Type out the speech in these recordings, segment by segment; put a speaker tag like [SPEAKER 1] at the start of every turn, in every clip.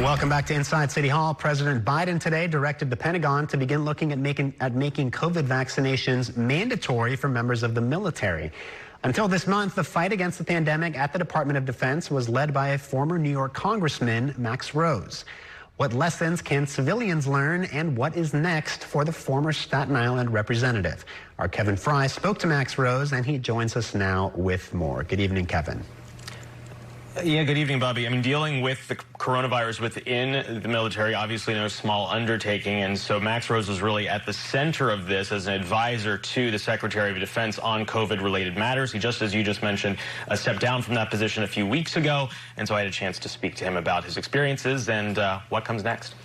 [SPEAKER 1] Welcome back to Inside City Hall. President Biden today directed the Pentagon to begin looking at making COVID vaccinations mandatory for members of the military. Until this month, the fight against the pandemic at the Department of Defense was led by a former New York Congressman, Max Rose. What lessons can civilians learn, and what is next for the former Staten Island representative? Our Kevin Frey spoke to Max Rose, and he joins us now with more. Good evening, Kevin.
[SPEAKER 2] Yeah, good evening, Bobby. I mean, dealing with the coronavirus within the military, obviously no small undertaking, and so Max Rose was really at the center of this as an advisor to the Secretary of Defense on COVID-related matters. He, just as you just mentioned, stepped down from that position a few weeks ago, and so I had a chance to speak to him about his experiences and what comes next.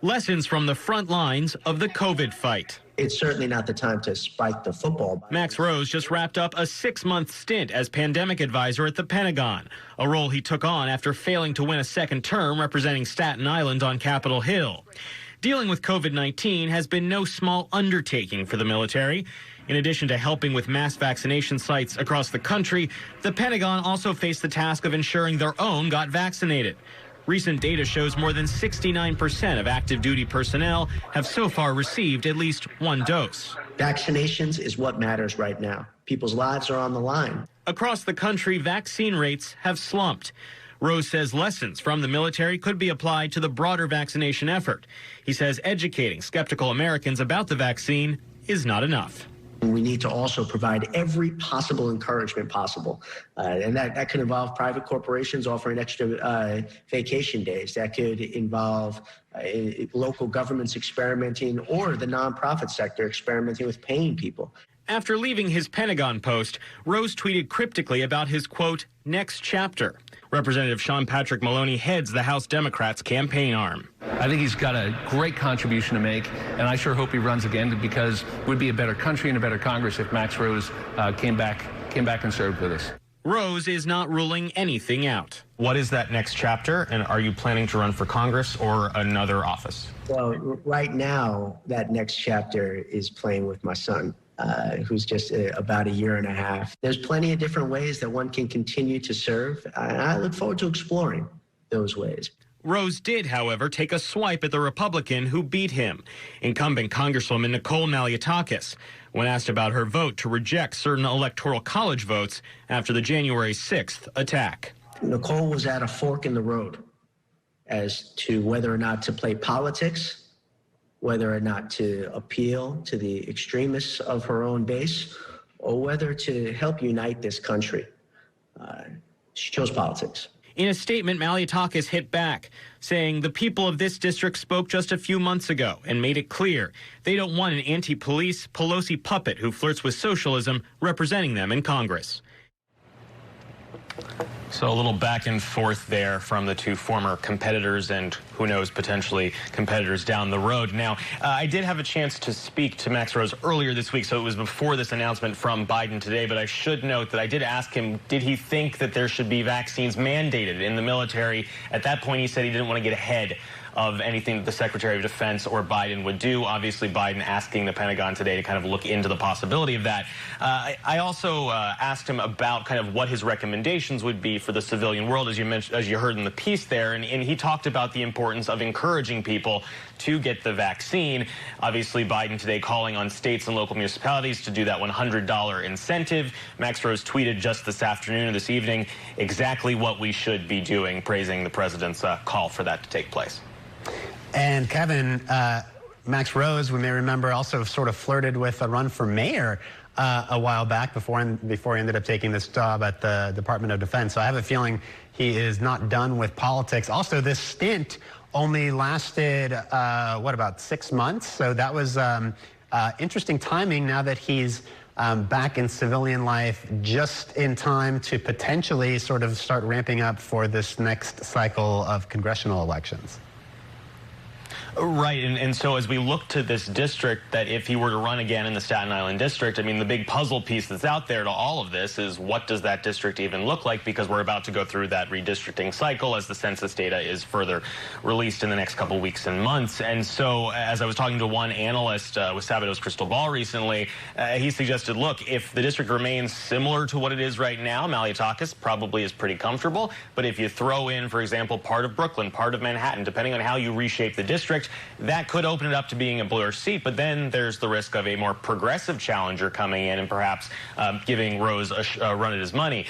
[SPEAKER 3] Lessons from the front lines of the COVID fight.
[SPEAKER 4] It's certainly not the time to spike the football.
[SPEAKER 3] Max Rose just wrapped up a 6-month stint as pandemic advisor at the Pentagon, a role he took on after failing to win a second term representing Staten Island on Capitol Hill. Dealing with COVID-19 has been no small undertaking for the military. In addition to helping with mass vaccination sites across the country, the Pentagon also faced the task of ensuring their own got vaccinated. Recent data shows more than 69% of active duty personnel have so far received at least one dose.
[SPEAKER 4] Vaccinations is what matters right now. People's lives are on the line.
[SPEAKER 3] Across the country, vaccine rates have slumped. Rose says lessons from the military could be applied to the broader vaccination effort. He says educating skeptical Americans about the vaccine is not enough.
[SPEAKER 4] We need to also provide every possible encouragement possible. And that could involve private corporations offering extra vacation days. That could involve local governments experimenting, or the nonprofit sector experimenting with paying people.
[SPEAKER 3] After leaving his Pentagon post, Rose tweeted cryptically about his, quote, next chapter. Representative Sean Patrick Maloney heads the House Democrats' campaign arm.
[SPEAKER 5] I think he's got a great contribution to make, and I sure hope he runs again, because it would be a better country and a better Congress if Max Rose came back and served with us.
[SPEAKER 3] Rose is not ruling anything out.
[SPEAKER 2] What is that next chapter, and are you planning to run for Congress or another office?
[SPEAKER 4] Well, right now, that next chapter is playing with my son, who's just about a year and a half. There's plenty of different ways that one can continue to serve, and I look forward to exploring those ways.
[SPEAKER 3] Rose did, however, take a swipe at the Republican who beat him, incumbent Congresswoman Nicole Malliotakis, when asked about her vote to reject certain Electoral College votes after the January 6th attack.
[SPEAKER 4] Nicole was at a fork in the road as to whether or not to play politics, whether or not to appeal to the extremists of her own base, or whether to help unite this country. She chose politics.
[SPEAKER 3] In a statement, Malliotakis hit back, saying the people of this district spoke just a few months ago and made it clear they don't want an anti-police Pelosi puppet who flirts with socialism representing them in Congress.
[SPEAKER 2] So a little back and forth there from the two former competitors, and who knows, potentially competitors down the road. Now, I did have a chance to speak to Max Rose earlier this week, so it was before this announcement from Biden today, but I should note that I did ask him, did he think that there should be vaccines mandated in the military? At that point, he said he didn't want to get ahead of anything that the Secretary of Defense or Biden would do. Obviously, Biden asking the Pentagon today to kind of look into the possibility of that. I also asked him about kind of what his recommendations would be for the civilian world, as you mentioned, as you heard in the piece there, and he talked about the importance of encouraging people to get the vaccine. Obviously, Biden today calling on states and local municipalities to do that $100 incentive. Max Rose tweeted just this afternoon or this evening exactly what we should be doing, praising the president's call for that to take place.
[SPEAKER 1] And Kevin, Max Rose, we may remember, also sort of flirted with a run for mayor a while back before he ended up taking this job at the Department of Defense. So I have a feeling he is not done with politics. Also, this stint only lasted, about 6 months? So that was interesting timing now that he's back in civilian life, just in time to potentially sort of start ramping up for this next cycle of congressional elections.
[SPEAKER 2] Right, and so as we look to this district, that if he were to run again in the Staten Island district, I mean, the big puzzle piece that's out there to all of this is what does that district even look like, because we're about to go through that redistricting cycle as the census data is further released in the next couple weeks and months. And so as I was talking to one analyst with Sabado's Crystal Ball recently, he suggested, look, if the district remains similar to what it is right now, Malliotakis probably is pretty comfortable. But if you throw in, for example, part of Brooklyn, part of Manhattan, depending on how you reshape the district, that could open it up to being a bluer seat. But then there's the risk of a more progressive challenger coming in and perhaps giving Rose a run at his money.